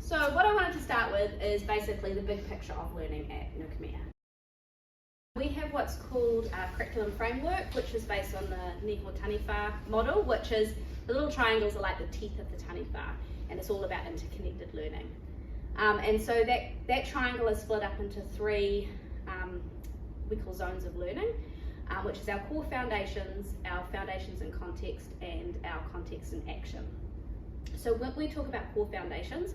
So what I wanted to start with is basically the big picture of learning at Nukumea. We have what's called a curriculum framework, which is based on the Niho Taniwha model, which is the little triangles are like the teeth of the Taniwha, and it's all about interconnected learning. And so that triangle is split up into three we call zones of learning, which is our core foundations, our foundations in context, and our context in action. So when we talk about core foundations,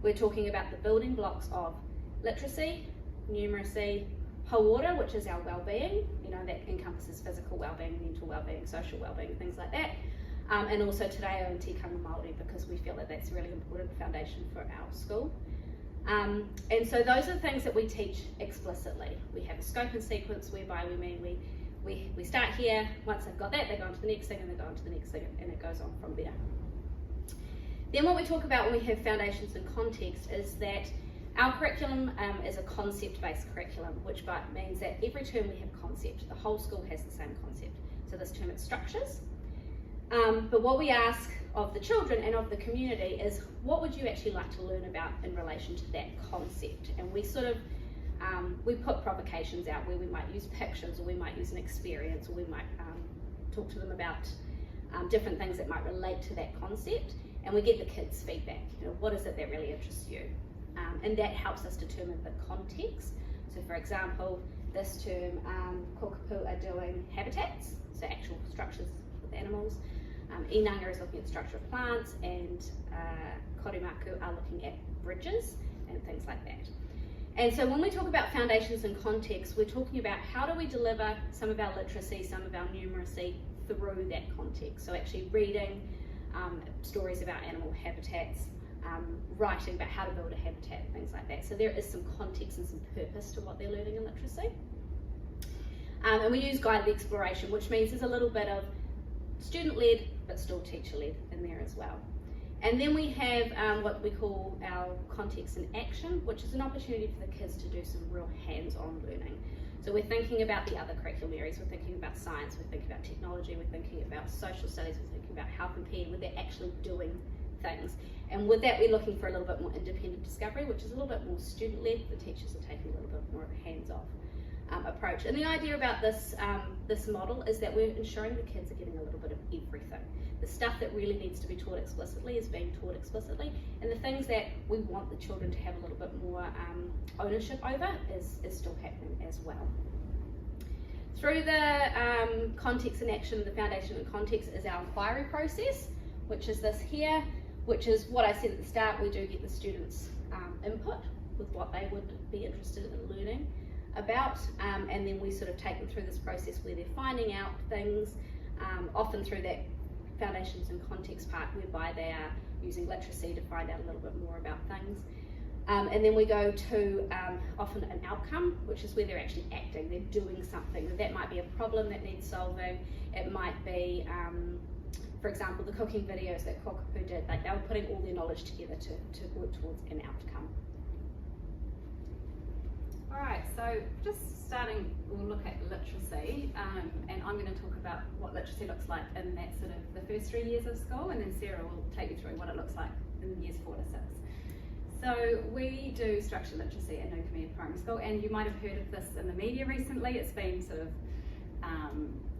we're talking about the building blocks of literacy, numeracy, hauora, which is our well-being, that encompasses physical well-being, mental well-being, social well-being, things like that. And also Te Reo and Tikanga Māori, because we feel that that's a really important foundation for our school. And so those are things that we teach explicitly. We have a scope and sequence whereby we start here. Once they've got that, they go on to the next thing, and they go on to the next thing, and it goes on from there. Then what we talk about when we have foundations and context is that our curriculum is a concept-based curriculum, which means that every term we have concept. The whole school has the same concept. So this term it's structures. But what we ask of the children and of the community is, what would you actually like to learn about in relation to that concept? And we sort of, we put provocations out where we might use pictures, or we might use an experience, or we might talk to them about different things that might relate to that concept. And we get the kids' feedback, what is it that really interests you? And that helps us determine the context. So for example, this term, Kokapu are doing habitats, so actual structures with animals. Inanga is looking at the structure of plants, and Korimaku are looking at bridges and things like that. And so when we talk about foundations and context, we're talking about how do we deliver some of our literacy, some of our numeracy through that context. So actually reading stories about animal habitats, writing about how to build a habitat, things like that. So there is some context and some purpose to what they're learning in literacy. And we use guided exploration, which means there's a little bit of student-led but still teacher-led in there as well. And then we have what we call our context in action, which is an opportunity for the kids to do some real hands-on learning. So we're thinking about the other curriculum areas, we're thinking about science, we're thinking about technology, we're thinking about social studies, we're thinking about how compared with they're actually doing things. And with that, we're looking for a little bit more independent discovery, which is a little bit more student-led. The teachers are taking a little bit more of a hands-off approach. And the idea about this this model is that we're ensuring the kids are getting a little bit of everything. The stuff that really needs to be taught explicitly is being taught explicitly, and the things that we want the children to have a little bit more ownership over is still happening as well. Through the context and action, the foundation and context is our inquiry process, which is this here, which is what I said at the start. We do get the students' input with what they would be interested in learning about, and then we sort of take them through this process where they're finding out things, often through that foundations and context part, whereby they are using literacy to find out a little bit more about things. And then we go to often an outcome, which is where they're actually acting, they're doing something. That might be a problem that needs solving, it might be, for example, the cooking videos that Kokapu did, like they were putting all their knowledge together to work towards an outcome. Alright, so just starting, we'll look at literacy, and I'm going to talk about what literacy looks like in that sort of the first 3 years of school, and then Sarah will take you through what it looks like in years 4 to 6. So we do structured literacy at Nukumea Primary School, and you might have heard of this in the media recently. It's been sort of,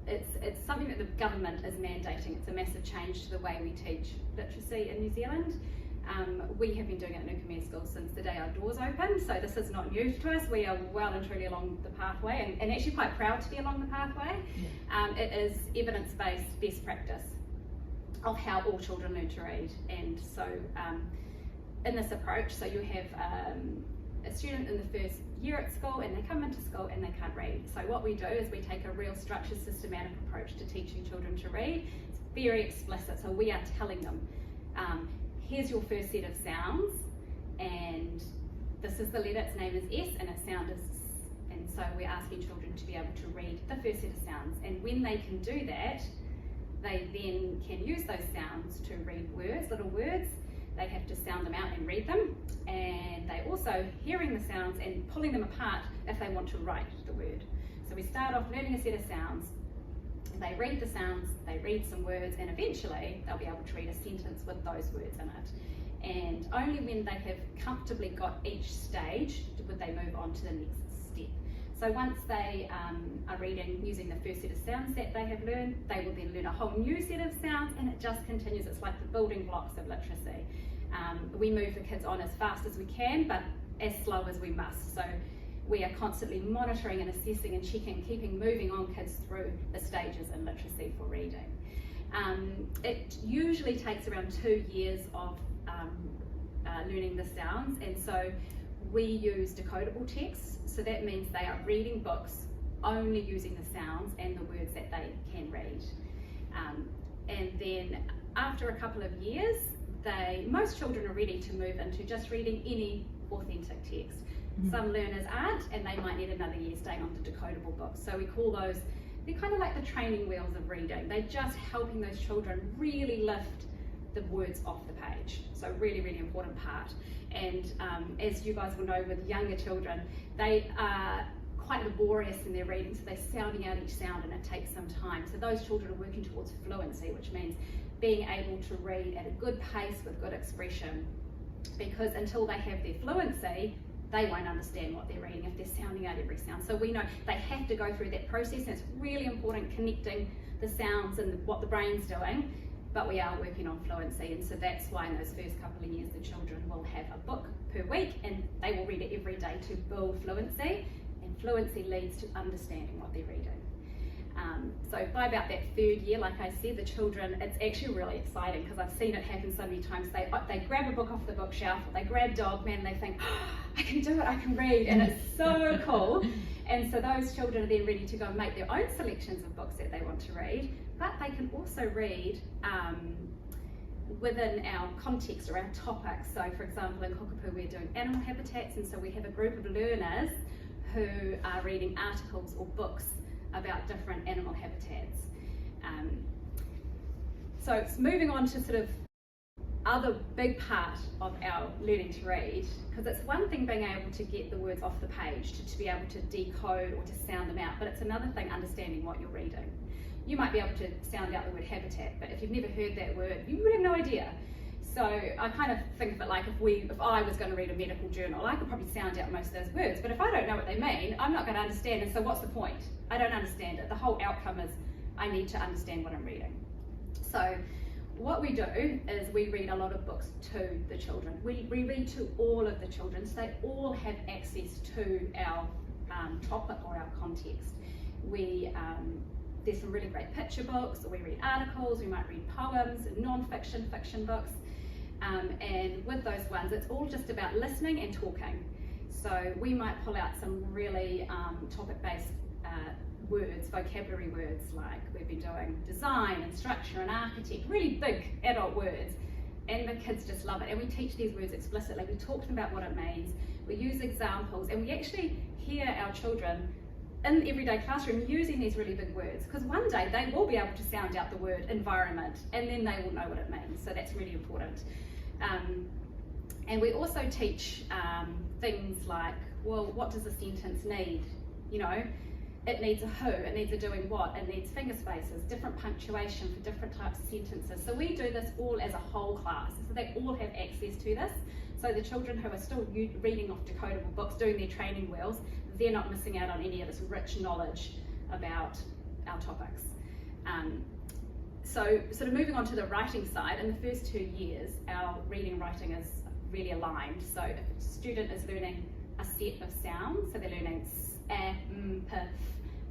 it's something that the government is mandating. It's a massive change to the way we teach literacy in New Zealand. We have been doing it at Nukumea School since the day our doors opened, so this is not new to us. We are well and truly along the pathway, and actually quite proud to be along the pathway. It is evidence-based best practice of how all children learn to read. And so in this approach, so you have a student in the first year at school, and they come into school and they can't read. So what we do is we take a real structured, systematic approach to teaching children to read. It's very explicit, so we are telling them, here's your first set of sounds, and this is the letter, its name is S, and its sound is S. And so we're asking children to be able to read the first set of sounds, and when they can do that, they then can use those sounds to read words, little words. They have to sound them out and read them, and they also hearing the sounds and pulling them apart if they want to write the word. So we start off learning a set of sounds, they read the sounds, they read some words, and eventually they'll be able to read a sentence with those words in it. and only when they have comfortably got each stage would they move on to the next step. So once they are reading using the first set of sounds that they have learned, they will then learn a whole new set of sounds, and it just continues. It's like the building blocks of literacy. We move the kids on as fast as we can, but as slow as we must. So we are constantly monitoring and assessing and checking, keeping moving on kids through the stages in literacy for reading. It usually takes around 2 years of learning the sounds, and so we use decodable texts. So that means they are reading books only using the sounds and the words that they can read. And then after a couple of years, most children are ready to move into just reading any authentic text. Some learners aren't, and they might need another year staying on the decodable books. So we call those, they're kind of like the training wheels of reading. They're just helping those children really lift the words off the page. So really, really important part. And as you guys will know with younger children, they are quite laborious in their reading, so they're sounding out each sound and it takes some time. So those children are working towards fluency, which means being able to read at a good pace with good expression, because until they have their fluency, they won't understand what they're reading if they're sounding out every sound. So we know they have to go through that process, and it's really important connecting the sounds and what the brain's doing, but we are working on fluency, and so that's why in those first couple of years the children will have a book per week and they will read it every day to build fluency, and fluency leads to understanding what they're reading. So by about that 3rd year, like I said, the children, it's actually really exciting because I've seen it happen so many times. They grab a book off the bookshelf, or they grab Dogman, and they think, oh, I can do it, I can read, and it's so cool. And so those children are then ready to go and make their own selections of books that they want to read, but they can also read within our context or our topics. So for example, in Kokopu we're doing animal habitats, and so we have a group of learners who are reading articles or books about different animal habitats. So it's moving on to sort of other big part of our learning to read, because it's one thing being able to get the words off the page, to be able to decode or to sound them out, but it's another thing understanding what you're reading. You might be able to sound out the word habitat, but if you've never heard that word, you would have no idea. So I kind of think of it like if I was going to read a medical journal, I could probably sound out most of those words, but if I don't know what they mean, I'm not going to understand, and so what's the point? I don't understand it. The whole outcome is I need to understand what I'm reading. So what we do is we read a lot of books to the children. We read to all of the children, so they all have access to our topic or our context. There's some really great picture books, or we read articles, we might read poems, non-fiction, fiction books. And with those ones, it's all just about listening and talking. So we might pull out some really topic-based words, vocabulary words, like we've been doing design and structure and architect, really big adult words, and the kids just love it. And we teach these words explicitly. We talk to them about what it means, we use examples, and we actually hear our children in the everyday classroom using these really big words, because one day they will be able to sound out the word environment, and then they will know what it means. So that's really important. And we also teach things like, well, what does a sentence need? You know, it needs a who, it needs a doing what, it needs finger spaces, different punctuation for different types of sentences. So we do this all as a whole class, so they all have access to this. So the children who are still reading off decodable books, doing their training wheels, they're not missing out on any of this rich knowledge about our topics. So sort of moving on to the writing side, in the first 2 years, our reading and writing is really aligned. So if a student is learning a set of sounds, so they're learning s, a, m, p, f,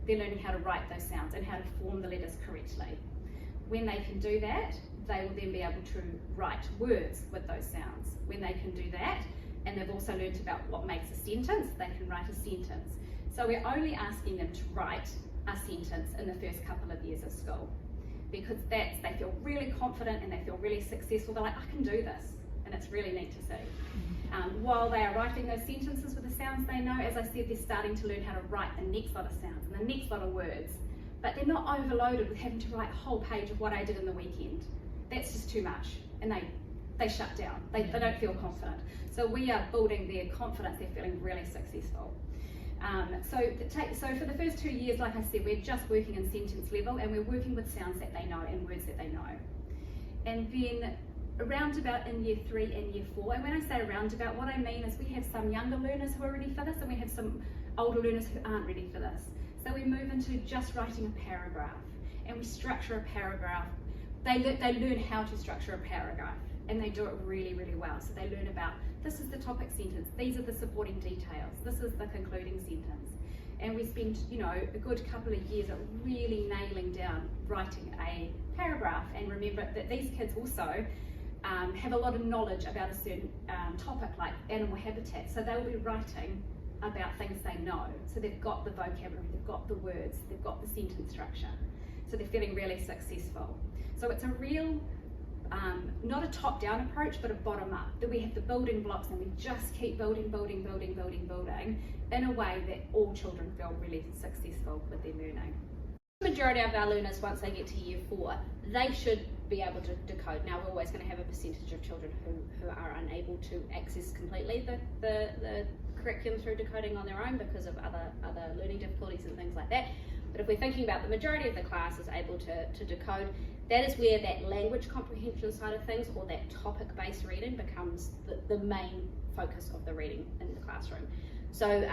they're learning how to write those sounds and how to form the letters correctly. When they can do that, they will then be able to write words with those sounds. When they can do that, and they've also learnt about what makes a sentence, they can write a sentence. So we're only asking them to write a sentence in the first couple of years of school, because they feel really confident and they feel really successful. They're like, I can do this, and it's really neat to see. While they are writing those sentences with the sounds they know, as I said, they're starting to learn how to write the next lot of sounds and the next lot of words, but they're not overloaded with having to write a whole page of what I did in the weekend. That's just too much, and they shut down. They don't feel confident. So we are building their confidence. They're feeling really successful. So for the first 2 years, like I said, we're just working in sentence level, and we're working with sounds that they know and words that they know. And then around about in year 3 and year 4. And when I say around about, what I mean is we have some younger learners who are ready for this, and we have some older learners who aren't ready for this. So we move into just writing a paragraph, and we structure a paragraph. They learn how to structure a paragraph, and they do it really, really well. So they learn about, this is the topic sentence, these are the supporting details, this is the concluding sentence. And we spend, a good couple of years at really nailing down writing a paragraph. And remember that these kids also have a lot of knowledge about a certain topic like animal habitat. So they'll be writing about things they know. So they've got the vocabulary, they've got the words, they've got the sentence structure. So they're feeling really successful. So it's a real, not a top-down approach, but a bottom-up, that we have the building blocks and we just keep building in a way that all children feel really successful with their learning. The majority of our learners, once they get to year 4, they should be able to decode. Now, we're always going to have a percentage of children who are unable to access completely the curriculum through decoding on their own because of other learning difficulties and things like that. But if we're thinking about the majority of the class is able to decode, that is where that language comprehension side of things, or that topic-based reading, becomes the main focus of the reading in the classroom. So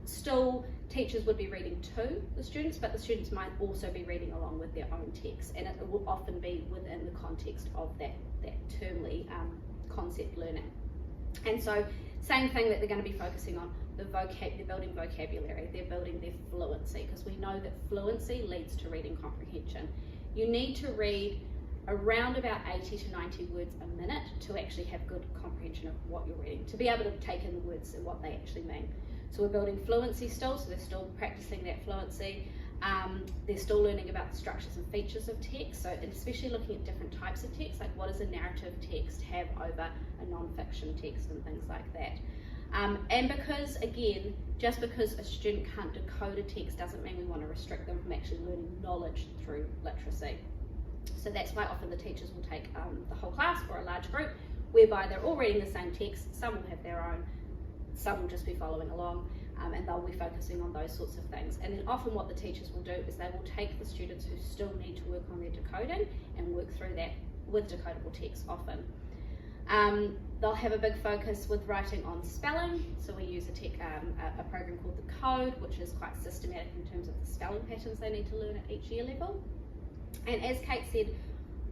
still, teachers would be reading to the students, but the students might also be reading along with their own text, and it will often be within the context of that termly concept learning. And so, same thing that they're going to be focusing on, they're building vocabulary, they're building their fluency, because we know that fluency leads to reading comprehension. You need to read around about 80 to 90 words a minute to actually have good comprehension of what you're reading, to be able to take in the words and what they actually mean. So we're building fluency still, so they're still practicing that fluency. They're still learning about the structures and features of text, so and especially looking at different types of text, like what does a narrative text have over a non-fiction text and things like that. And because, again, just because a student can't decode a text doesn't mean we want to restrict them from actually learning knowledge through literacy. So that's why often the teachers will take the whole class or a large group, whereby they're all reading the same text, some will have their own, some will just be following along, and they'll be focusing on those sorts of things. And then often what the teachers will do is they will take the students who still need to work on their decoding and work through that with decodable text often. They'll have a big focus with writing on spelling, so we use a program called The Code, which is quite systematic in terms of the spelling patterns they need to learn at each year level. And as Kate said,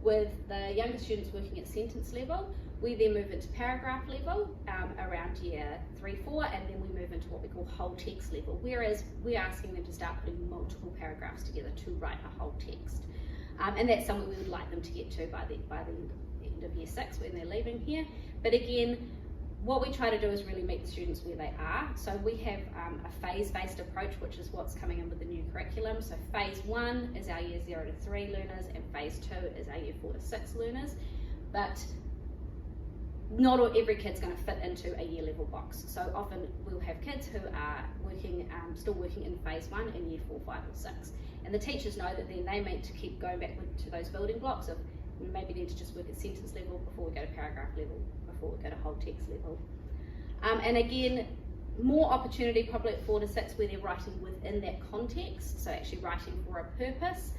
with the younger students working at sentence level, we then move into paragraph level around year 3-4, and then we move into what we call whole text level, whereas we're asking them to start putting multiple paragraphs together to write a whole text. And that's something we would like them to get to by the end of year 6 when they're leaving here. But again, what we try to do is really meet the students where they are. So we have a phase-based approach, which is what's coming in with the new curriculum. So phase 1 is our year 0 to 3 learners, and phase 2 is our year 4 to 6 learners. But not every kid's going to fit into a year level box. So often we'll have kids who are working, still working in phase 1 in year 4, 5 or 6. And the teachers know that then they need to keep going back to those building blocks of maybe need to just work at sentence level before we go to paragraph level, before we go to whole text level. And again, more opportunity probably at 4 to 6 where they're writing within that context, so actually writing for a purpose,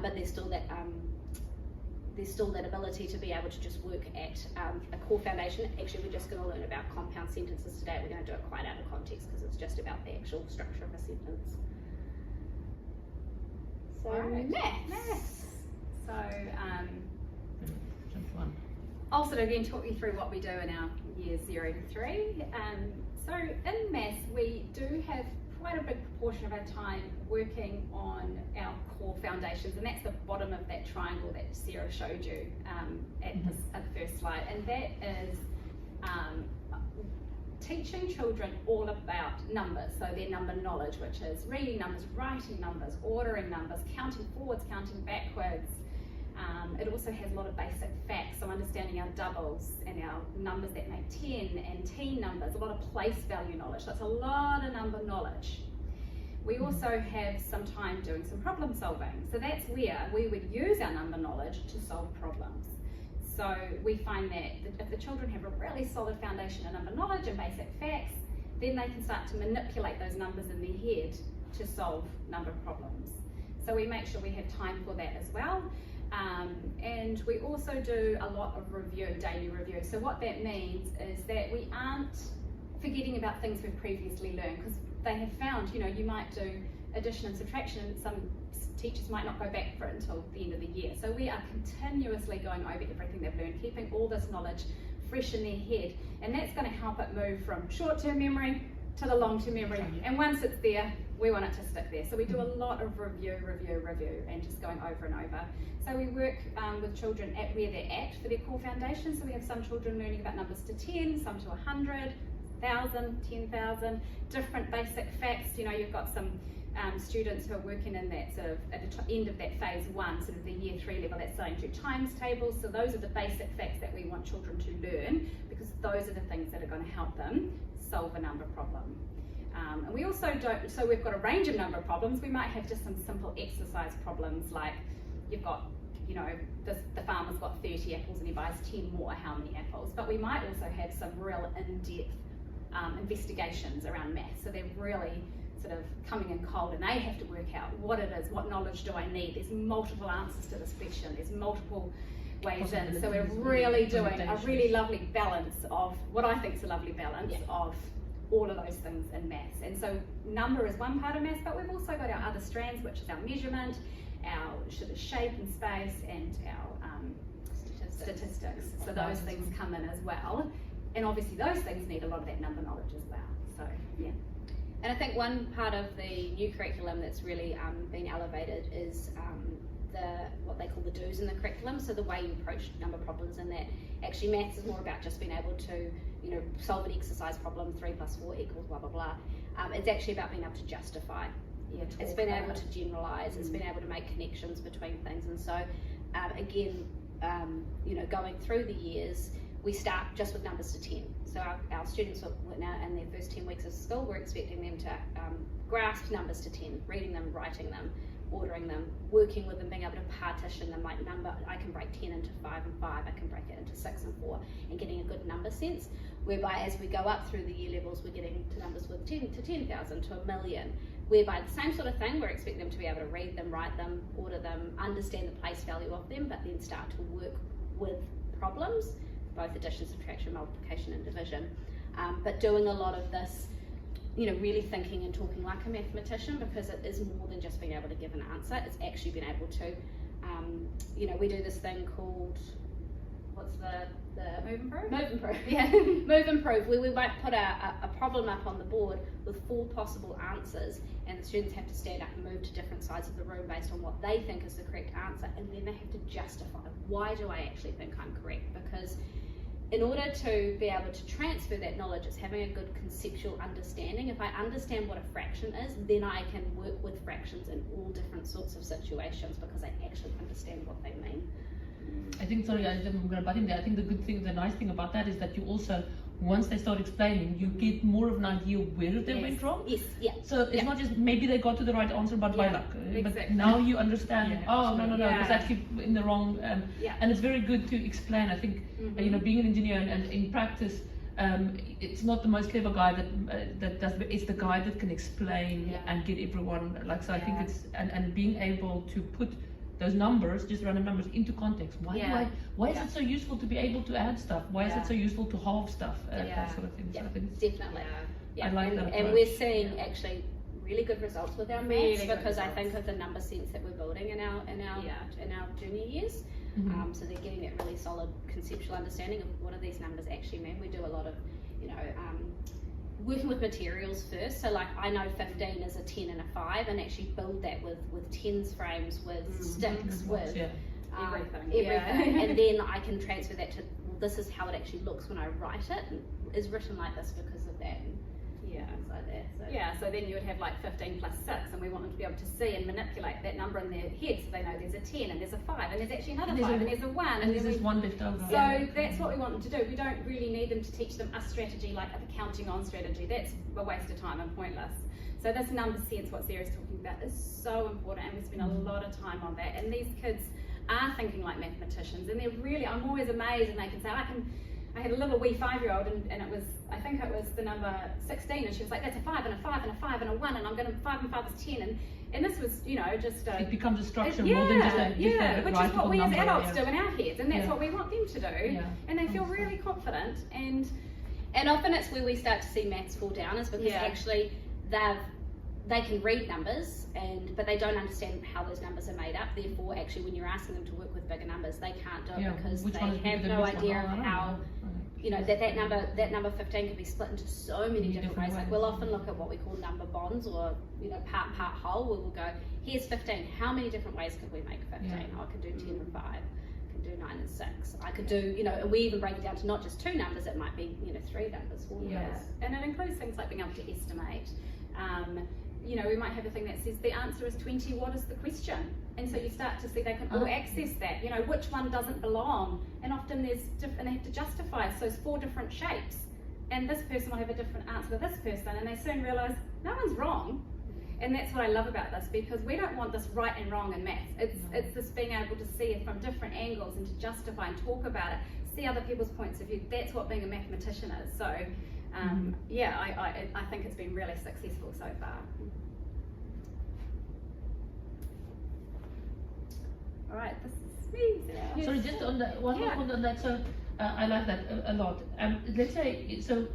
but there's still that ability to be able to just work at a core foundation. Actually, we're just going to learn about compound sentences today. We're going to do it quite out of context because it's just about the actual structure of a sentence. So, right. Maths. So, I'll sort of again talk you through what we do in our years 0 to 3. So in maths, we do have quite a big proportion of our time working on our core foundations, and that's the bottom of that triangle that Sarah showed you at the first slide, and that is teaching children all about numbers, so their number knowledge, which is reading numbers, writing numbers, ordering numbers, counting forwards, counting backwards. It also has a lot of basic facts, so understanding our doubles and our numbers that make 10 and teen numbers, a lot of place value knowledge. So it's a lot of number knowledge. We also have some time doing some problem solving. So that's where we would use our number knowledge to solve problems. So we find that if the children have a really solid foundation of number knowledge and basic facts, then they can start to manipulate those numbers in their head to solve number problems. So we make sure we have time for that as well. And we also do a lot of review, daily review. So what that means is that we aren't forgetting about things we've previously learned, because they have found, you know, you might do addition and subtraction, and some teachers might not go back for it until the end of the year. So we are continuously going over everything they've learned, keeping all this knowledge fresh in their head, and that's going to help it move from short-term memory to the long-term memory. And once it's there, we want it to stick there. So we do a lot of review, and just going over and over. So we work with children at where they're at for their core foundation. So we have some children learning about numbers to 10, some to 100, 1,000, 10,000, different basic facts. You know, you've got some students who are working in that sort of at the end of that phase 1, sort of the year 3 level, that's starting to do times tables. So those are the basic facts that we want children to learn, because those are the things that are going to help them solve a number problem. And we also don't, so we've got a range of number problems. We might have just some simple exercise problems, like you've got, you know, the farmer's got 30 apples and he buys 10 more, how many apples? But we might also have some real in-depth investigations around maths. So they're really sort of coming in cold, and they have to work out what it is, what knowledge do I need. There's multiple answers to this question, there's multiple ways in. So we're really doing a really lovely balance of, what I think is a lovely balance of all of those things in maths. And so number is one part of maths, but we've also got our other strands, which is our measurement, our sort of shape and space, and our statistics. So those things come in as well. And obviously those things need a lot of that number knowledge as well. So yeah. And I think one part of the new curriculum that's really been elevated is what they call the do's in the curriculum. So the way you approach number problems, and that actually maths is more about just being able to, you know, solve an exercise problem, 3 + 4 = blah blah blah. It's actually about being able to justify. It's been able to generalize. It's been able to make connections between things. And so again, you know, going through the years, we start just with numbers to 10. So our students are now in their first 10 weeks of school, we're expecting them to grasp numbers to 10, reading them, writing them, ordering them, working with them, being able to partition them, like number, I can break 10 into 5 and 5, I can break it into 6 and 4, and getting a good number sense, whereby as we go up through the year levels, we're getting to numbers with 10 to 10,000 to 1,000,000, whereby the same sort of thing, we're expecting them to be able to read them, write them, order them, understand the place value of them, but then start to work with problems, both addition, subtraction, multiplication and division, but doing a lot of this, you know, really thinking and talking like a mathematician, because it is more than just being able to give an answer. It's actually being able to, you know, we do this thing called, what's the Move and prove? Move and prove, yeah. Move and prove, where we might put a problem up on the board with 4 possible answers, and the students have to stand up and move to different sides of the room based on what they think is the correct answer, and then they have to justify, why do I actually think I'm correct? Because in order to be able to transfer that knowledge, it's having a good conceptual understanding. If I understand what a fraction is, then I can work with fractions in all different sorts of situations, because I actually understand what they mean. I think, sorry, I'm going to butt in there. I think the nice thing about that is that you also, once they start explaining, you get more of an idea where they went wrong. Yes, yeah. So it's not just maybe they got to the right answer, but by luck. But now you understand, oh, no, it was actually in the wrong, and it's very good to explain. I think, you know, being an engineer and in practice, it's not the most clever guy that does, it's the guy that can explain and get everyone, like, so I think it's, and being able to put those numbers, just random numbers, into context. Why is it so useful to be able to add stuff? Why is it so useful to halve stuff? That sort of thing. So I think it's, definitely. I like that approach. And we're seeing actually really good results with our maths, because I think of the number sense that we're building in our junior years. So they're getting that really solid conceptual understanding of what do these numbers actually mean. We do a lot of, you know, working with materials first. So like, I know 15 is a 10 and a 5, and actually build that with tens frames, with sticks, with everything. And then I can transfer that to, well, this is how it actually looks when I write it, and is written like this because of that. Things like that. So. So then you would have like 15 plus 6, and we want them to be able to see and manipulate that number in their head, so they know there's a 10 and there's a 5 and there's actually another 5 and there's a 1 and there's one left over. So that's what we want them to do. We don't really need them to teach them a strategy like the counting on strategy. That's a waste of time and pointless. So this number sense, what Sarah's talking about, is so important, and we spend a lot of time on that. And these kids are thinking like mathematicians, and they're really, I'm always amazed, and they can say, I I had a little wee 5-year-old, and it was, I think it was the number 16, and she was like, that's a 5 and a 5 and a 5 and a 1, and I'm going to 5 and 5 is 10, and this was, you know, just it becomes a structure more than just a which is what we as adults do in our heads, and that's what we want them to do, and they feel really confident, and often it's where we start to see maths fall down, is because actually they can read numbers, but they don't understand how those numbers are made up. Therefore, actually, when you're asking them to work with bigger numbers, they can't do it because they have no idea of how, you know, that number 15 can be split into so many different ways. Like, we'll often look at what we call number bonds, or, you know, part whole, where we'll go, here's 15. How many different ways could we make 15? Oh, I could do 10 and 5. I could do 9 and 6. I could do, you know, and we even break it down to not just 2 numbers. It might be, you know, 3 numbers, 4 numbers. And it includes things like being able to estimate. You know, we might have a thing that says the answer is 20, what is the question? And so you start to see they can all access that, you know, which one doesn't belong. And often there's and they have to justify, so it's 4 different shapes. And this person will have a different answer to this person, and they soon realise no one's wrong. And that's what I love about this, because we don't want this right and wrong in maths. It's this being able to see it from different angles and to justify and talk about it, see other people's points of view. That's what being a mathematician is. So yeah, I think it's been really successful so far. All right, this is me. Sorry, just on that one more point on that. So I like that a lot. Let's say, so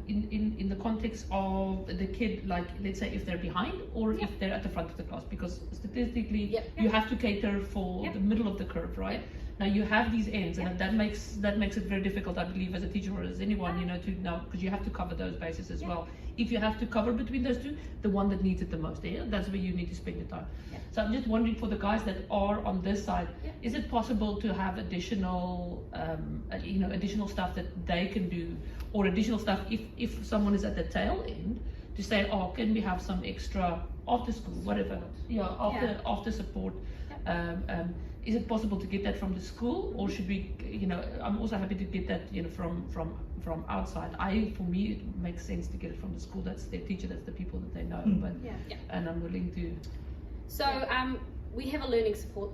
in the context of the kid, like, let's say if they're behind or if they're at the front of the class, because statistically you have to cater for the middle of the curve, right? Now you have these ends, and that makes it very difficult, I believe, as a teacher or as anyone, you know, to know, because you have to cover those bases as well. If you have to cover between those two, the one that needs it the most, that's where you need to spend your time. So I'm just wondering, for the guys that are on this side, is it possible to have additional, you know, additional stuff that they can do, or additional stuff if someone is at the tail end, to say, oh, can we have some extra after school, whatever, after support. Is it possible to get that from the school, or should we, you know, I'm also happy to get that, you know, from outside. For me, it makes sense to get it from the school. That's their teacher, that's the people that they know, and I'm willing to. So we have a learning support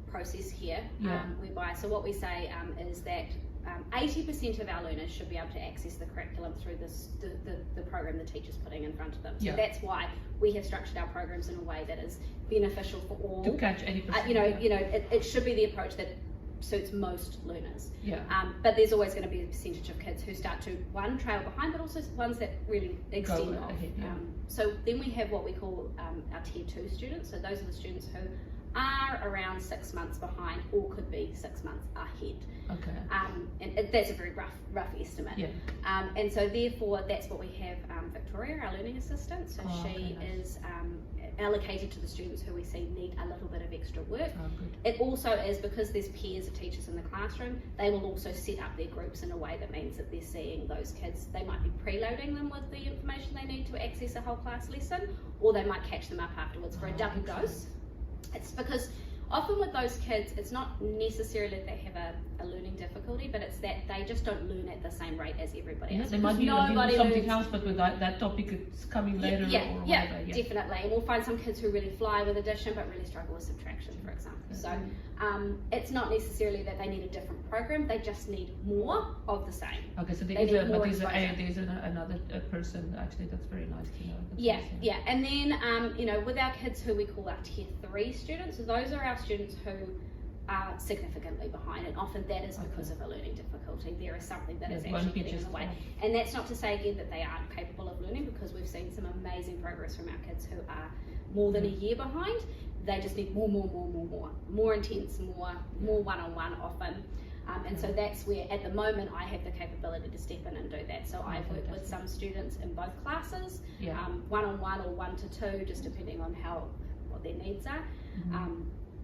process here, whereby, so what we say is that 80% of our learners should be able to access the curriculum through the program the teacher's putting in front of them. So that's why we have structured our programs in a way that is beneficial for all. To catch 80%. It should be the approach that suits most learners. But there's always going to be a percentage of kids who start to, one, trail behind, but also ones that really extend off. So then we have what we call our tier 2 students. So those are the students who are around 6 months behind, or could be 6 months ahead. And that's a very rough estimate. And so therefore that's what we have Victoria, our learning assistant. So she is allocated to the students who we see need a little bit of extra work. It also is, because there's peers of teachers in the classroom, they will also set up their groups in a way that means that they're seeing those kids. They might be preloading them with the information they need to access a whole class lesson, or they might catch them up afterwards for a double dose. It's because often with those kids, it's not necessarily that they have a learning difficulty, but it's that they just don't learn at the same rate as everybody else. They might be learning something else, but with that topic it's coming later or whatever. Definitely. And we'll find some kids who really fly with addition, but really struggle with subtraction, for example. So it's not necessarily that they need a different program, they just need more of the same. Okay, so there's another person, actually, that's very nice to know. And then, you know, with our kids who we call our tier 3 students, so those are our students who are significantly behind, and often that is because of a learning difficulty. There is something that is actually getting in the way. And that's not to say again that they aren't capable of learning, because we've seen some amazing progress from our kids who are more than a year behind. They just need more intense, more one-on-one often. And so that's where, at the moment, I have the capability to step in and do that. So I've worked with some students in both classes, one-on-one or 1 to 2, just depending on what their needs are.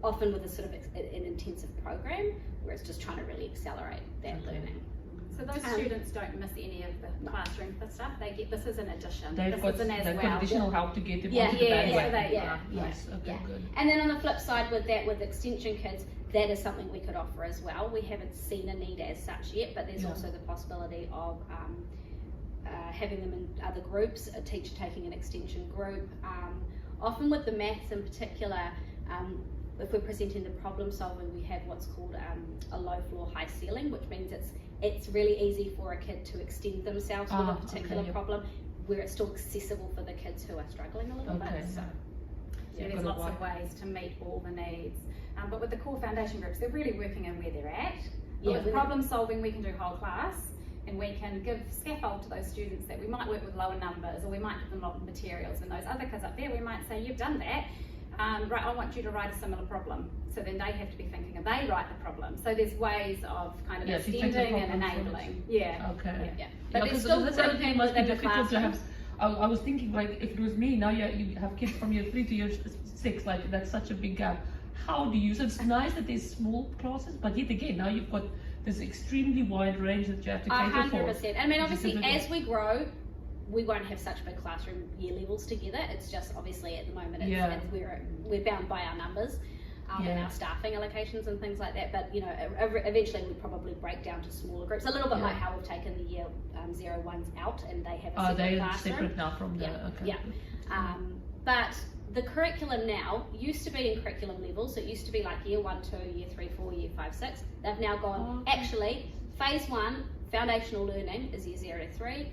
Often with a sort of an intensive program where it's just trying to really accelerate that learning. So those students don't miss any of the classroom stuff. They get this as an addition. They've got additional help to get them onto the good. And then on the flip side with that, with extension kids, that is something we could offer as well. We haven't seen a need as such yet, but there's also the possibility of having them in other groups, a teacher taking an extension group. Often with the maths in particular, if we're presenting the problem solving, we have what's called a low floor, high ceiling, which means it's really easy for a kid to extend themselves with a particular problem, where it's still accessible for the kids who are struggling a little bit. So there's lots of ways to meet all the needs. But with the core foundation groups, they're really working in where they're at. But with problem solving, we can do whole class, and we can give scaffold to those students that we might work with lower numbers, or we might give them a lot of materials, and those other kids up there, we might say, you've done that, right, I want you to write a similar problem. So then they have to be thinking, and they write the problem. So there's ways of kind of extending and enabling. But because that's the other thing, it must be difficult to have. I was thinking, like, if it was me, now you have kids from year 3 to year 6, like, that's such a big gap. How do you, so it's nice that there's small classes, but yet again, now you've got this extremely wide range that you have to cater for. 100%. I mean, obviously, as we grow, we won't have such big classroom year levels together. It's just, obviously, at the moment, we're bound by our numbers. And our staffing allocations and things like that, but you know, eventually we probably break down to smaller groups, a little bit like how we've taken the year 0-1s out and they have a separate classroom. Separate now from the but the curriculum now used to be in curriculum levels, so it used to be like year 1, 2, year 3, 4, year 5, 6. They've now gone, actually, phase 1, foundational learning is year 0 to 3.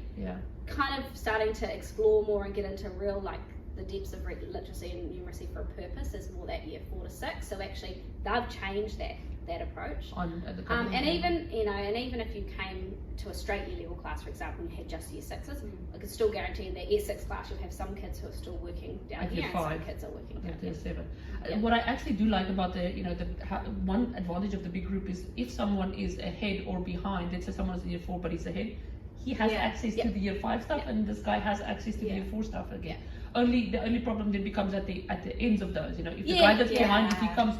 Kind of starting to explore more and get into real, like, the depths of literacy and numeracy for a purpose is more that year 4 to 6. So actually, they've changed that approach. And even if you came to a straight year level class, for example, and you had just year 6s, I could still guarantee in that year 6 class you'll have some kids who are still working down here, and some kids are working down here. 7. What I actually do like about the one advantage of the big group is if someone is ahead or behind. Let's say someone's in year 4 but he's ahead, he has access to the year 5 stuff, and this guy has access to the year 4 stuff again. The only problem then becomes at the ends of those. You know, if the guy that's behind, if he comes.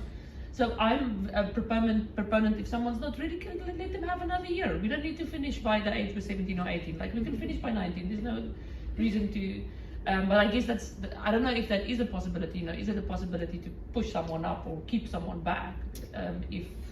So I'm a proponent. If someone's not ready, let them have another year. We don't need to finish by the age of 17 or 18. Like, we can finish by 19. There's no reason to. But I guess I don't know if that is a possibility. You know, is it a possibility to push someone up or keep someone back?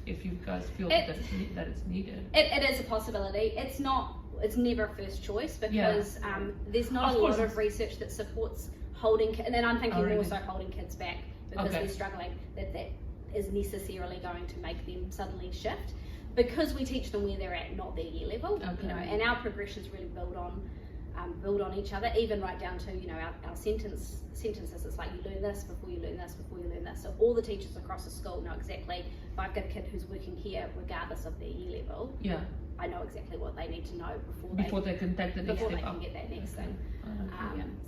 If you guys feel that it's needed. It is a possibility. It's never first choice because there's not a lot of research that supports holding, and then I'm thinking more so holding kids back because they're struggling, that is necessarily going to make them suddenly shift, because we teach them where they're at, not their year level. You know, and our progressions really build on each other, even right down to, you know, our sentences. It's like, you learn this before you learn this before you learn this. So all the teachers across the school know exactly, if I've got a kid who's working here, regardless of their year level, I know exactly what they need to know before they can take the next step up. Get that next thing.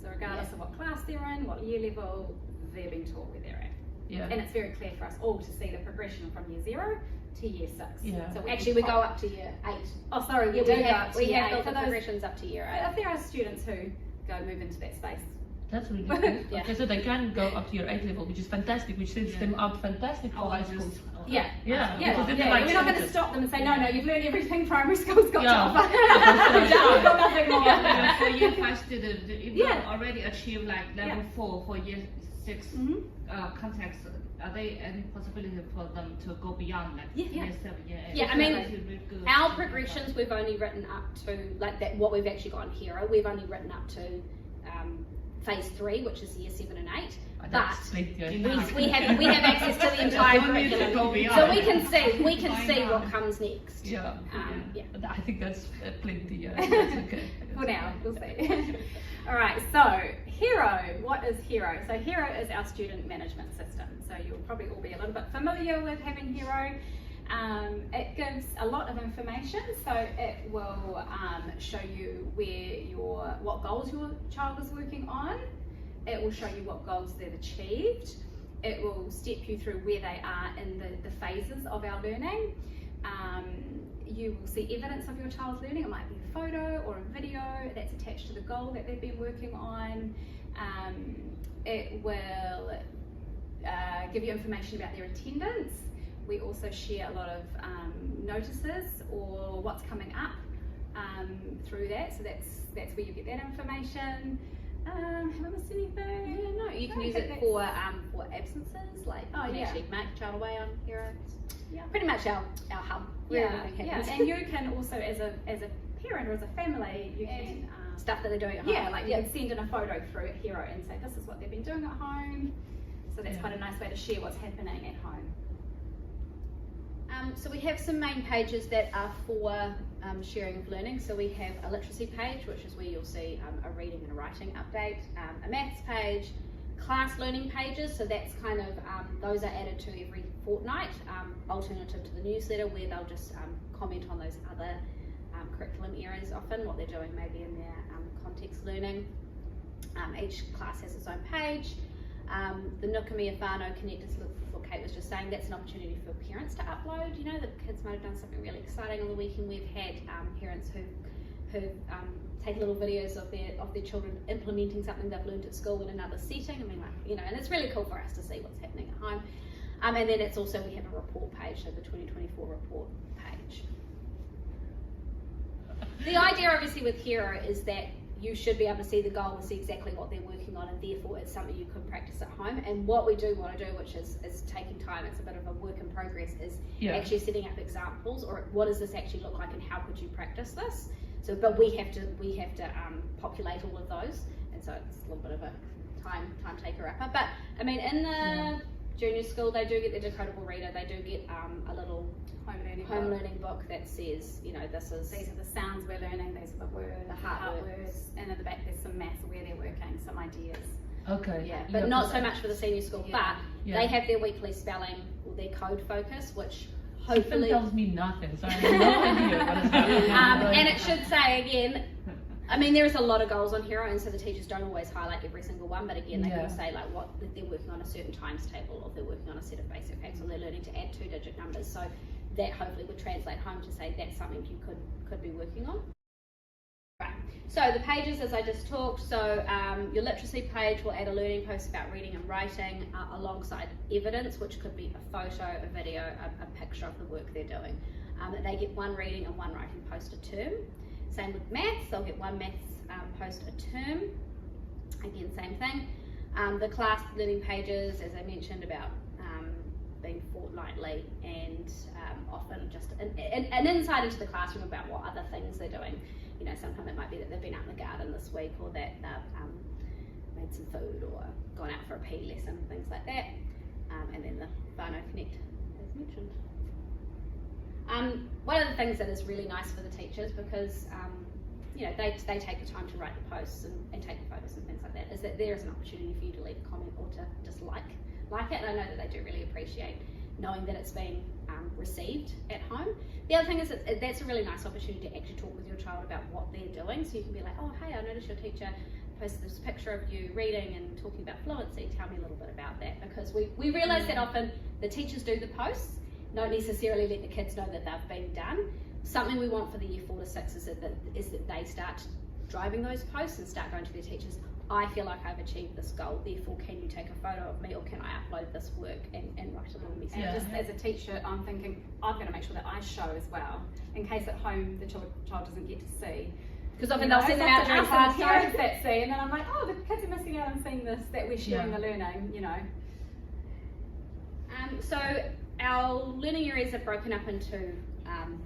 So regardless of what class they're in, what year level, they're being taught where they're at. And it's very clear for us all to see the progression from year 0 to year 6. So actually we go up to year 8. Oh, sorry, we do go up to year 8. Built the progressions up to year 8. If there are students who move into that space. That's really good. Okay, so they can go up to your 8 level, which is fantastic, which sets them up fantastic for high school. We're not going to stop them and say, no, you've learned everything primary school's got to offer. We've got nothing more. For year 5 students, if you already achieve like level 4 for year 6 context, are there any possibility for them to go beyond like year 7, year 8? I mean, our progressions we've only written up to, like that, what we've actually got on Hero, we've only written up to phase 3, which is year 7 and 8. But we have access to the entire curriculum, so we can see what comes next. I think that's plenty. That's okay. For now, we'll see. All right, so Hero, what is Hero? So Hero is our student management system. So you'll probably all be a little bit familiar with having Hero. It gives a lot of information, so it will show you what goals your child is working on. It will show you what goals they've achieved. It will step you through where they are in the phases of our learning. You will see evidence of your child's learning. It might be a photo or a video that's attached to the goal that they've been working on. It will give you information about their attendance. We also share a lot of notices or what's coming up through that. So that's where you get that information. Have I missed anything? No, you can use it for absences, like you can actually make a child away on Hero. Pretty much our hub. And you can also, as a parent or as a family, you can stuff that they're doing at home. You can send in a photo through Hero and say, this is what they've been doing at home. So that's quite a nice way to share what's happening at home. So we have some main pages that are for sharing of learning. So we have a literacy page, which is where you'll see a reading and a writing update, a maths page, class learning pages, so that's kind of, those are added to every fortnight, alternative to the newsletter, where they'll just comment on those other curriculum areas often, what they're doing maybe in their context learning. Each class has its own page. The Nukumea whānau connectors, what Kate was just saying, that's an opportunity for parents to upload. You know, the kids might have done something really exciting on the weekend. We've had parents who take little videos of their children implementing something they've learned at school in another setting. I mean, like, you know, and it's really cool for us to see what's happening at home. And then it's also, we have a report page, so the 2024 report page. The idea obviously with Hero is that you should be able to see the goal and see exactly what they're working on, and therefore it's something you could practice at home. And what we do want to do, which is taking time, it's a bit of a work in progress, is actually setting up examples, or what does this actually look like and how could you practice this? So, but we have to populate all of those, and so it's a little bit of a time taker upper. But I mean, in the junior school, they do get their decodable reader. They do get a little home learning book that says, you know, these are the sounds we're learning, these are the words, the heart words, and at the back there's some maths where they're working, some ideas. Okay. Yeah, but not so much for the senior school. But they have their weekly spelling or their code focus, which hopefully tells me nothing, so I have no idea what is happening. And it should say again, I mean, there is a lot of goals on Hero, and so the teachers don't always highlight every single one, but again, they can say like what they're working on a certain times table, or they're working on a set of basic facts, or they're learning to add 2-digit numbers. So that hopefully would translate home to say that's something you could be working on. Right. So the pages, as I just talked, so your literacy page will add a learning post about reading and writing alongside evidence, which could be a photo, a video, a picture of the work they're doing. They get one reading and one writing post a term. Same with maths, they'll get one maths post a term. Again, same thing. The class learning pages, as I mentioned, about being fortnightly, and often just an insight into the classroom about what other things they're doing. You know, sometimes it might be that they've been out in the garden this week, or that they've made some food, or gone out for a PE lesson, things like that. And then the whānau Connect, as mentioned. One of the things that is really nice for the teachers, because you know, they take the time to write the posts and take the photos and things like that, is that there is an opportunity for you to leave a comment or to just like it, and I know that they do really appreciate knowing that it's being received at home. The other thing is that that's a really nice opportunity to actually talk with your child about what they're doing, so you can be like, oh hey, I noticed your teacher posted this picture of you reading and talking about fluency, tell me a little bit about that, because we realise that often the teachers do the posts, don't necessarily let the kids know that they've been done. Something we want for the year 4 to 6 is that they start driving those posts and start going to their teachers, I feel like I've achieved this goal, therefore can you take a photo of me, or can I upload this work and write a little message. And just as a teacher, I'm thinking, I've got to make sure that I show as well, in case at home the child doesn't get to see. Because often they'll send them out during class time, that see, and then I'm like, oh, the kids are missing out on seeing this, that we're sharing the learning, you know. So our learning areas are broken up into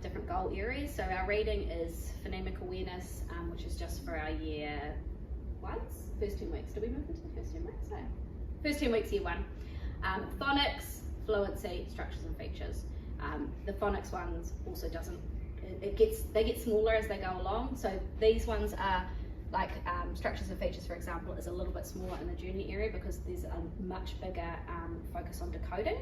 different goal areas. So our reading is phonemic awareness, which is just for our year 1s, first 10 weeks. Did we move into the first 10 weeks? No. First 10 weeks, year 1. Phonics, fluency, structures and features. The phonics ones also they get smaller as they go along. So these ones are like structures and features, for example, is a little bit smaller in the junior area because there's a much bigger focus on decoding.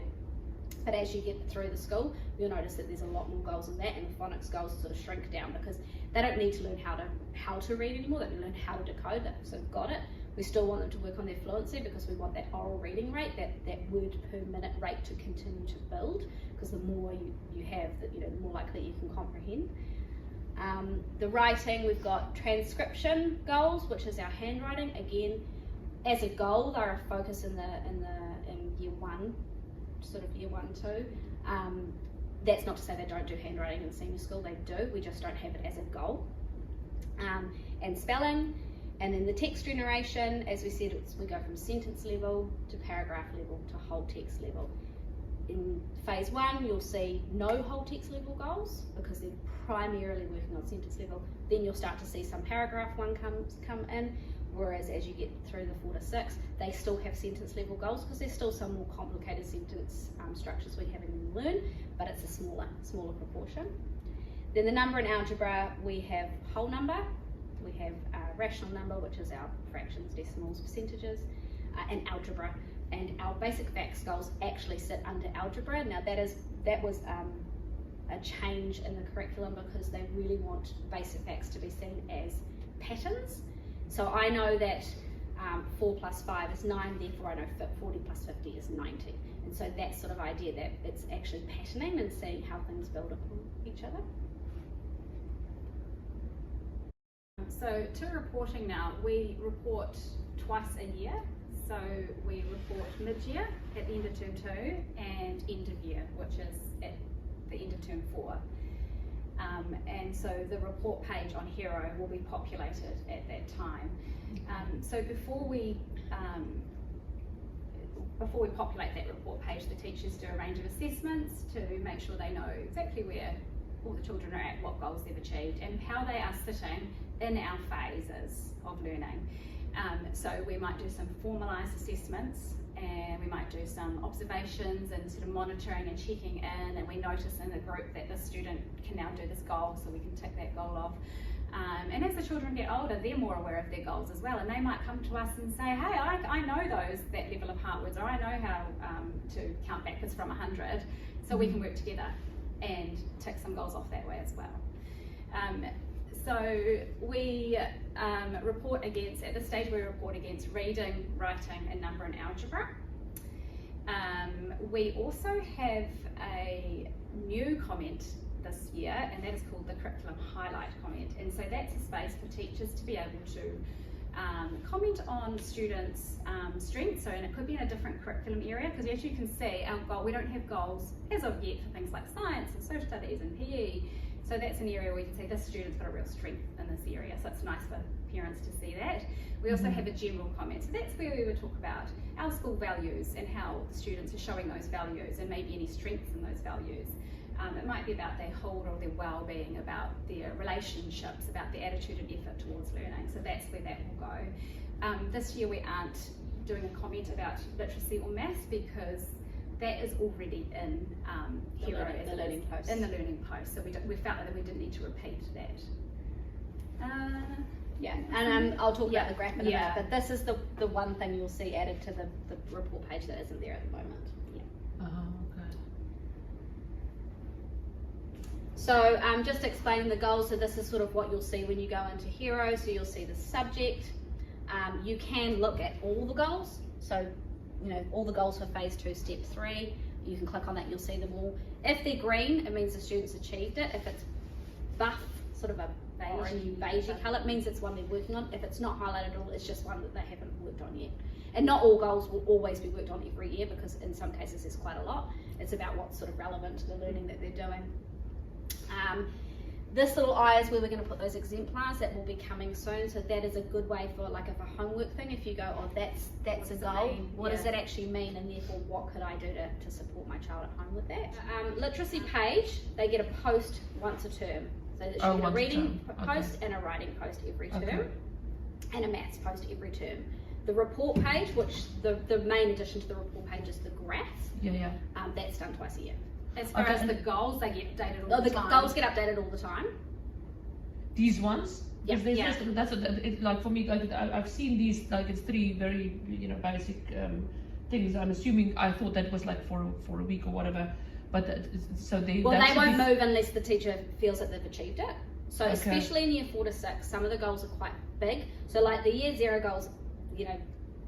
But as you get through the school, you'll notice that there's a lot more goals in that, and the phonics goals sort of shrink down because they don't need to learn how to read anymore. They learn how to decode. They've sort of got it. We still want them to work on their fluency because we want that oral reading rate, that word per minute rate to continue to build, because the more you have, the more likely you can comprehend. The writing, we've got transcription goals, which is our handwriting. Again, as a goal, they're a focus in year 1. Sort of year 1, 2. That's not to say they don't do handwriting in senior school, they do, we just don't have it as a goal. And spelling, and then the text generation, as we said, we go from sentence level to paragraph level to whole text level. In phase 1, you'll see no whole text level goals because they're primarily working on sentence level. Then you'll start to see some paragraph 1 come in, whereas as you get through the 4 to 6, they still have sentence level goals because there's still some more complicated sentence structures we're having them learn, but it's a smaller proportion. Then the number in algebra, we have whole number, we have rational number, which is our fractions, decimals, percentages, and algebra. And our basic facts goals actually sit under algebra. Now that was a change in the curriculum because they really want basic facts to be seen as patterns. So I know that 4 plus 5 is 9, therefore I know 40 plus 50 is 90. And so that sort of idea that it's actually patterning and seeing how things build upon each other. So to reporting now, we report twice a year. So we report mid-year at the end of term 2 and end of year, which is at the end of term 4. And so the report page on Hero will be populated at that time. So before we populate that report page, the teachers do a range of assessments to make sure they know exactly where all the children are at, what goals they've achieved, and how they are sitting in our phases of learning. So we might do some formalised assessments, and we might do some observations and sort of monitoring and checking in, and we notice in the group that this student can now do this goal, so we can tick that goal off. And as the children get older, they're more aware of their goals as well, and they might come to us and say, hey, I know that level of heartwards, or I know how to count backwards from 100, so we can work together and tick some goals off that way as well. So we report against, at this stage we report against reading, writing and number and algebra. We also have a new comment this year, and that is called the curriculum highlight comment. And so that's a space for teachers to be able to comment on students' strengths. So, and it could be in a different curriculum area, because as you can see, our goal, we don't have goals as of yet for things like science and social studies and PE. So that's an area where you can say this student's got a real strength in this area. So it's nice for parents to see that. We also have a general comment. So that's where we would talk about our school values and how the students are showing those values and maybe any strengths in those values. It might be about their hold or their well-being, about their relationships, about their attitude and effort towards learning. So that's where that will go. This year we aren't doing a comment about literacy or maths because that is already in Hero as the learning post. In the learning post. So we felt that we didn't need to repeat that. Yeah, and I'll talk about the graph in a minute, but this is the one thing you'll see added to the report page that isn't there at the moment. Yeah. Okay. So just explaining the goals, so this is sort of what you'll see when you go into Hero. So you'll see the subject. You can look at all the goals. So, you know, all the goals for phase 2, step 3. You can click on that, you'll see them all. If they're green, it means the students achieved it. If it's buff, sort of a beigey colour, it means it's one they're working on. If it's not highlighted at all, it's just one that they haven't worked on yet. And not all goals will always be worked on every year, because in some cases there's quite a lot. It's about what's sort of relevant to the learning that they're doing. This little eye is where we're going to put those exemplars that will be coming soon. So that is a good way for like if a homework thing, if you go, oh, that's a goal, what does that actually mean, and therefore what could I do to support my child at home with that? Literacy page, they get a post once a term. So they should get a reading post and a writing post every term, and a maths post every term. The report page, which the main addition to the report page is the graphs. That's done twice a year. As far as the goals, they get updated all the time. The goals get updated all the time. These ones? Yeah. That's like for me. Like I've seen these. Like it's 3 very basic things. I'm assuming I thought that was like for a week or whatever. But so they. Well, they won't move unless the teacher feels that they've achieved it. So especially in year 4 to 6, some of the goals are quite big. So like the year 0 goals,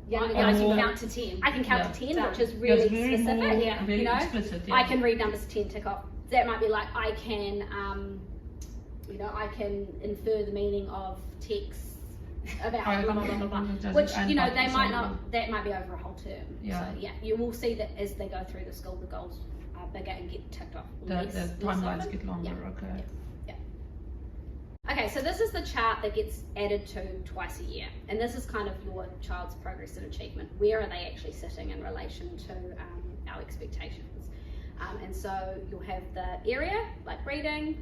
younger guys can count to 10. I can count to 10, which is really specific. Very explicit, I can read numbers to 10, tick off. That might be like I can, I can infer the meaning of text about blah blah blah blah, which they might not. That might be over a whole term. So you will see that as they go through the school, the goals are bigger and get ticked off. The timelines get longer. Okay, so this is the chart that gets added to twice a year, and this is kind of your child's progress and achievement. Where are they actually sitting in relation to our expectations? And so you'll have the area, like reading,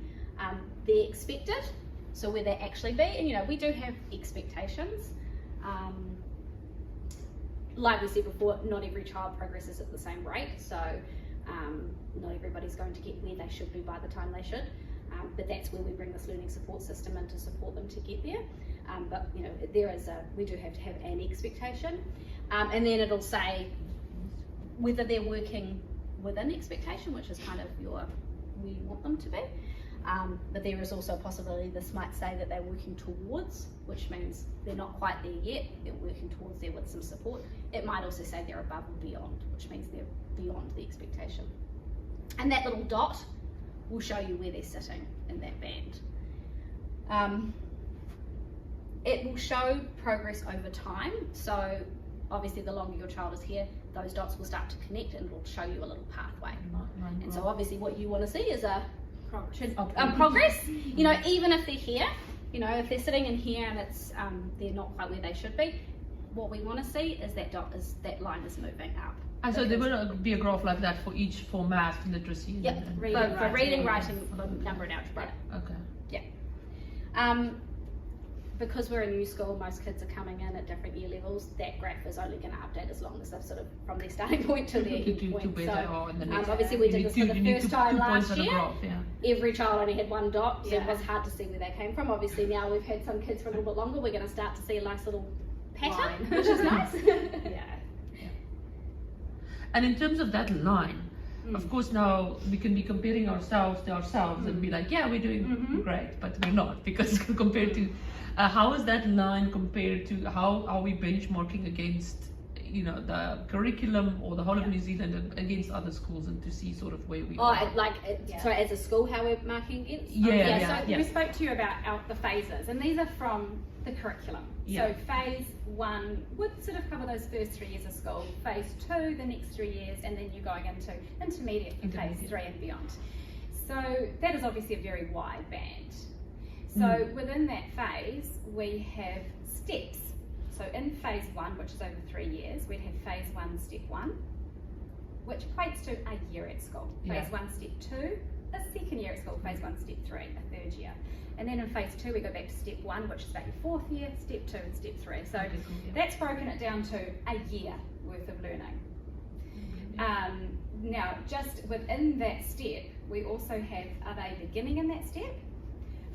the expected, so where they actually be, and we do have expectations. Like we said before, not every child progresses at the same rate, so not everybody's going to get where they should be by the time they should, but that's where we bring this learning support system in to support them to get there. But you know, we do have to have an expectation, and then it'll say whether they're working within expectation, which is kind of where you want them to be. But there is also a possibility this might say that they're working towards, which means they're not quite there yet, they're working towards there with some support. It might also say they're above or beyond, which means they're beyond the expectation. And that little dot will show you where they're sitting in that band. It will show progress over time, so obviously the longer your child is here, those dots will start to connect and it will show you a little pathway. And so obviously what you want to see is a progress. You know, even if they're here, you know, if they're sitting in here and it's they're not quite where they should be, what we want to see is that line is moving up. And so there will be a graph like that for math, literacy. Yep, for reading, writing, for number and algebra. Yeah. Okay. Yeah. Because we're a new school, most kids are coming in at different year levels. That graph is only going to update as long as they've sort of from their starting point to their end point. So obviously we did this for the first time last year. Graph, yeah. Every child only had one dot, so it was hard to see where they came from. Obviously now we've had some kids for a little bit longer. We're going to start to see a nice little pattern, which is nice. Yeah. And in terms of that line, of course now we can be comparing ourselves to ourselves and be like, yeah, we're doing great, but we're not, because compared to how is that line compared to how are we benchmarking against, you know, the curriculum or the whole of New Zealand and against other schools, and to see sort of where we are. So as a school, how we're marking against? We spoke to you about the phases, and these are from the curriculum. So phase 1 would sort of cover those first 3 years of school, phase 2 the next 3 years, and then you're going into intermediate for phase 3 and beyond. So that is obviously a very wide band. So within that phase we have steps. So in phase 1, which is over 3 years, we'd have phase 1 step 1, which equates to a year at school. Phase 1 step 2, a second year at school. Phase 1 step 3, a third year. And then in phase 2 we go back to step 1, which is about your 4th year, step 2 and step 3. So that's broken it down to a year worth of learning. Now just within that step we also have, are they beginning in that step?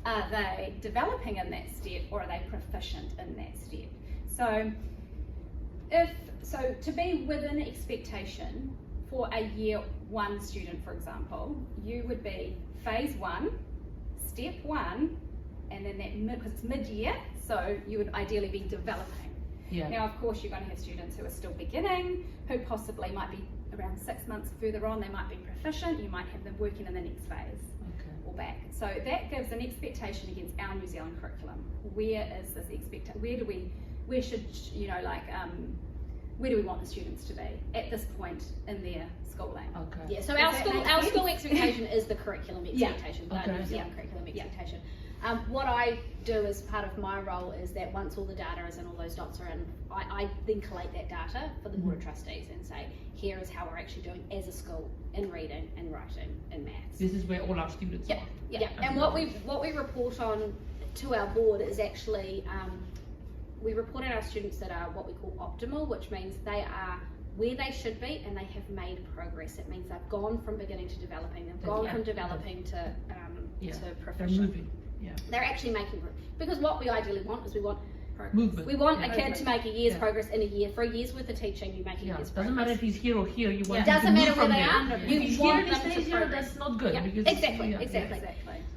Are they developing in that step, or are they proficient in that step? So to be within expectation for a year 1 student, for example, you would be phase 1, step 1, and then because it's mid-year, so you would ideally be developing. Now of course you're going to have students who are still beginning, who possibly might be around 6 months further on, they might be proficient, you might have them working in the next phase. Or back. So that gives an expectation against our New Zealand curriculum. Where is this expectation? Where do we want the students to be at this point in their schooling? Yeah, so our school expectation is the curriculum expectation, the New Zealand curriculum expectation. What I do as part of my role is that once all the data is in, all those dots are in, I then collate that data for the board of trustees and say, here is how we're actually doing as a school in reading and writing and maths. This is where all our students are. Yeah. And what we report on to our board is actually we report on our students that are what we call optimal, which means they are where they should be and they have made progress. It means they've gone from beginning to developing, they've gone from developing to proficient. They're moving. They're actually making progress. Because what we ideally want is we want progress. Movement. We want a kid to make a year's progress in a year. For a year's worth of teaching, you make a year's progress. Doesn't matter if he's here or here, you want it doesn't matter where they are. If he's here and he stays here, that's not good. Because exactly.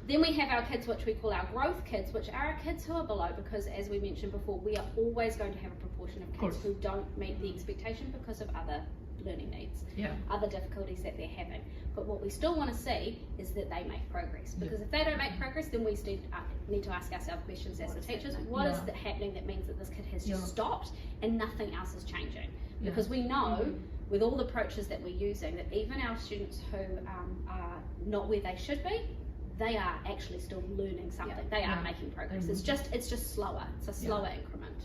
Then we have our kids, which we call our growth kids, which are our kids who are below, because as we mentioned before, we are always going to have a proportion of kids who don't meet the expectation because of other learning needs, other difficulties that they're having. But what we still want to see is that they make progress, because if they don't make progress, then we need to ask ourselves questions as the teachers. What is happening that means that this kid has just stopped and nothing else is changing? Because we know with all the approaches that we're using that even our students who are not where they should be, they are actually still learning something. They are making progress. It's just slower. It's a slower increment.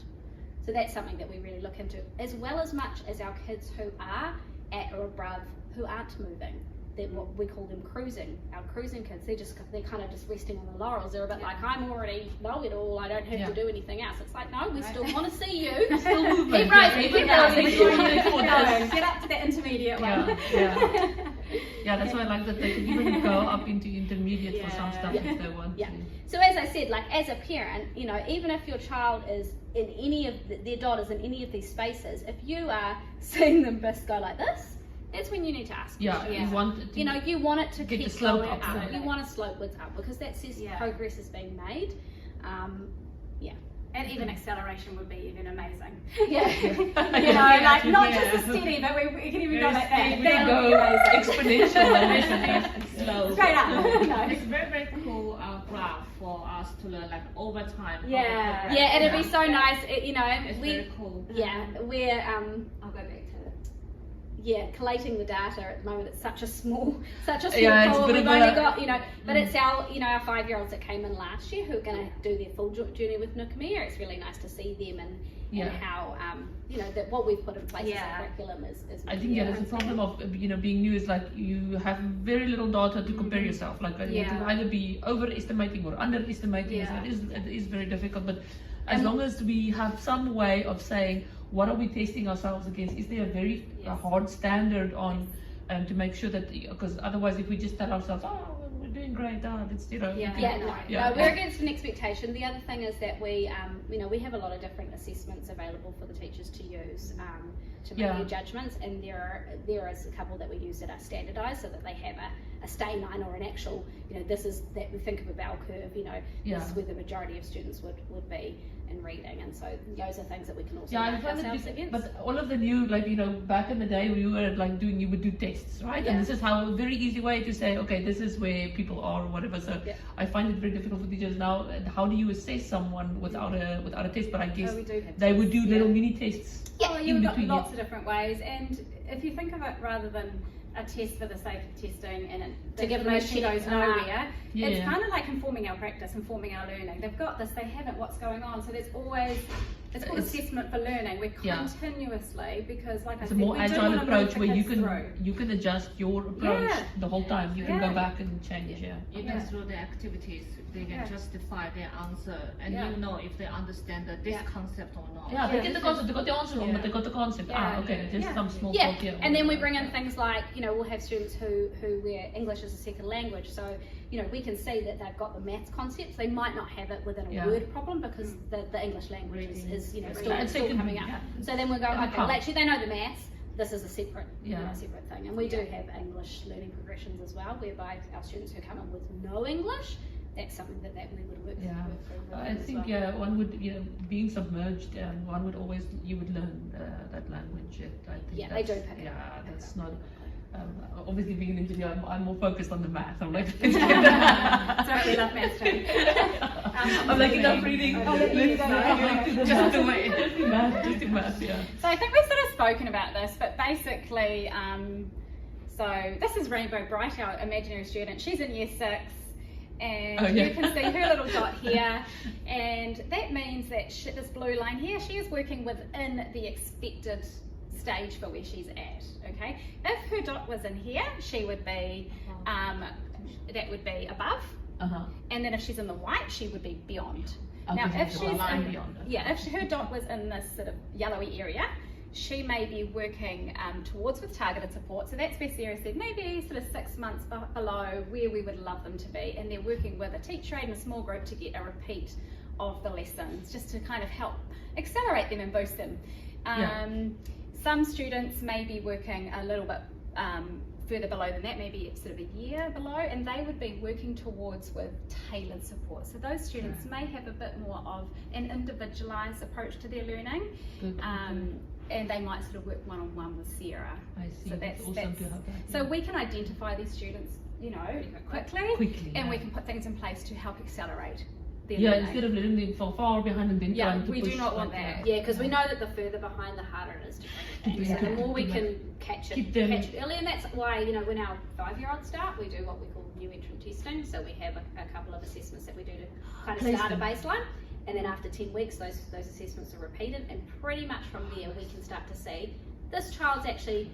So that's something that we really look into, as well as much as our kids who are at or above, who aren't moving. what we call them cruising. Our cruising kids, they're kind of just resting on the laurels. They're a bit like, I'm already know it all. I don't have to do anything else. It's like, no, we still want to see you. Still movement. Keep rising, keep rising. Get up to the intermediate one. Yeah, that's why I like that they can even go up into intermediate for some stuff if they want to. So as I said, like as a parent, you know, even if your child is in any of their daughter's in any of these spaces, if you are seeing them just go like this, that's when you need to ask. You want it to, you want it to keep slope going up. You want to slopewards up because that says progress is being made. And even acceleration would be even amazing. Like not just a steady, but we can even go like that. We can go exponential and slow. Straight up. It's very, very cool graph for us to learn like over time. It'd be so nice. It's very cool. We're I'll go back to collating the data at the moment. It's such a small pool. We've only got, but it's our 5-year-olds that came in last year who are going to do their full journey with Nukumea. It's really nice to see them and how, that what we've put in place as a curriculum is I think there's a problem of, being new is like you have very little data to compare yourself. Like you can either be overestimating or underestimating. So it is very difficult. But as long as we have some way of saying, what are we testing ourselves against? Is there a very hard standard on to make sure that, because otherwise if we just tell ourselves, we're doing great, let's we're against an expectation. The other thing is that we have a lot of different assessments available for the teachers to use to make their judgments, and there is a couple that we use that are standardised so that they have a stay line or an actual, this is that we think of a bell curve, this is where the majority of students would be in reading, and so those are things that we can also mark ourselves against. But all of the new, back in the day we were you would do tests, right? And this is how a very easy way to say, okay, this is where people are or whatever. So I find it very difficult for teachers now. How do you assess someone without a test? But I guess they would do little mini tests. You've got lots of different ways, and if you think of it rather than a test for the sake of testing and the information goes nowhere, it's kind of like informing our practice, informing our learning. They've got this, they haven't, what's going on? So there's always, it's called assessment for learning. We're continuously, because like I said, it's a more agile approach where you can adjust your approach the whole time. You can go back and change. Even through the activities, they can justify their answer, and you know if they understand this concept or not. They get the concept. They got the answer wrong, but they got the concept. Just some small fault here. And then we bring in things like, we'll have students who wear English as a second language, so we can see that they've got the maths concepts. They might not have it within a word problem because the English language is still coming up. So then we go, okay, well actually they know the maths. This is a separate separate thing, and we do have English learning progressions as well, whereby our students who come in with no English, that's something that we would work through. I think one would being submerged, one would always you would learn that language. I think they do pick it up. Yeah, that's not. Obviously, being an engineer, I'm more focused on the math. I'm like, sorry, we love maths too. I'm like enough reading. Just do math. Just do math. So I think we've sort of spoken about this, but basically, so this is Rainbow Bright, our imaginary student. She's in year 6. And you can see her little dot here, and that means that this blue line here, she is working within the expected stage for where she's at. Okay, if her dot was in here, she would be that would be above, and then if she's in the white, she would be beyond. Now if she's if her dot was in this sort of yellowy area, she may be working towards with targeted support. So that's where Sarah said maybe sort of 6 months below where we would love them to be, and they're working with a teacher aide in a small group to get a repeat of the lessons, just to kind of help accelerate them and boost them. Some students may be working a little bit further below than that, maybe sort of a year below, and they would be working towards with tailored support. So those students may have a bit more of an individualised approach to their learning, and they might sort of work one-on-one with Sarah. I see. So that's awesome to have that. So we can identify these students, quickly, and we can put things in place to help accelerate. Instead of letting them fall far behind and then trying to push. We do not want that. Because we know that the further behind, the harder it is to bring it back. So the more we can catch it early, and that's why when our 5-year-olds start, we do what we call new entrant testing. So we have a couple of assessments that we do to kind of start a baseline, and then after 10 weeks, those assessments are repeated, and pretty much from there we can start to see this child's actually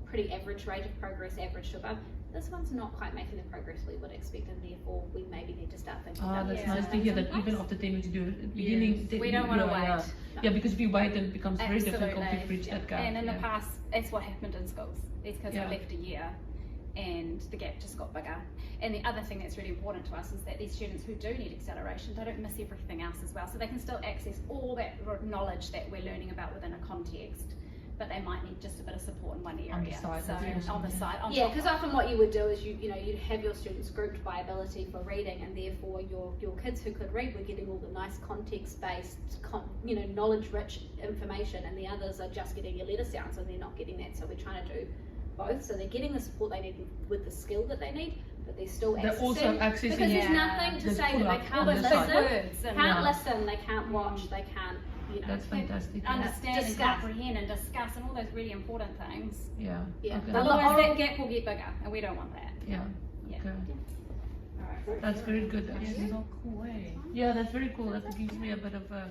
pretty average rate of progress, average to above. this one's not quite making the progress we would expect, and therefore we maybe need to start thinking about That's this. nice to hear that even after 10 weeks you do it at the beginning. We don't want to wait. Yeah, because if you wait, then it becomes very Absolutely. difficult to bridge that gap. And in the past, that's what happened in schools. These kids Yeah. were left a year and the gap just got bigger. And the other thing that's really important to us is that these students who do need acceleration, they don't miss everything else as well. So they can still access all that knowledge that we're learning about within a context, but they might need just a bit of support in one area. On the side, so on the side. On Yeah, top because of- often what you would do is you'd have your students grouped by ability for reading, and therefore your kids who could read were getting all the nice context-based, knowledge-rich information, and the others are just getting your letter sounds and they're not getting that. So we're trying to do both. So they're getting the support they need with the skill that they need, but they're still They're accessing. also accessing. Because there's nothing to There's say that they pull-up can't on the listen, side. words and can't listen, they can't watch, they can't, That's fantastic. understand and Discuss. comprehend and discuss and all those really important things. Yeah. Yeah. Okay. But Otherwise oral- that gap will get bigger and we don't want that. Yeah. Yeah. Okay. Alright. That's very good. Actually. So cool way. Yeah, that's very cool. That gives me a bit of a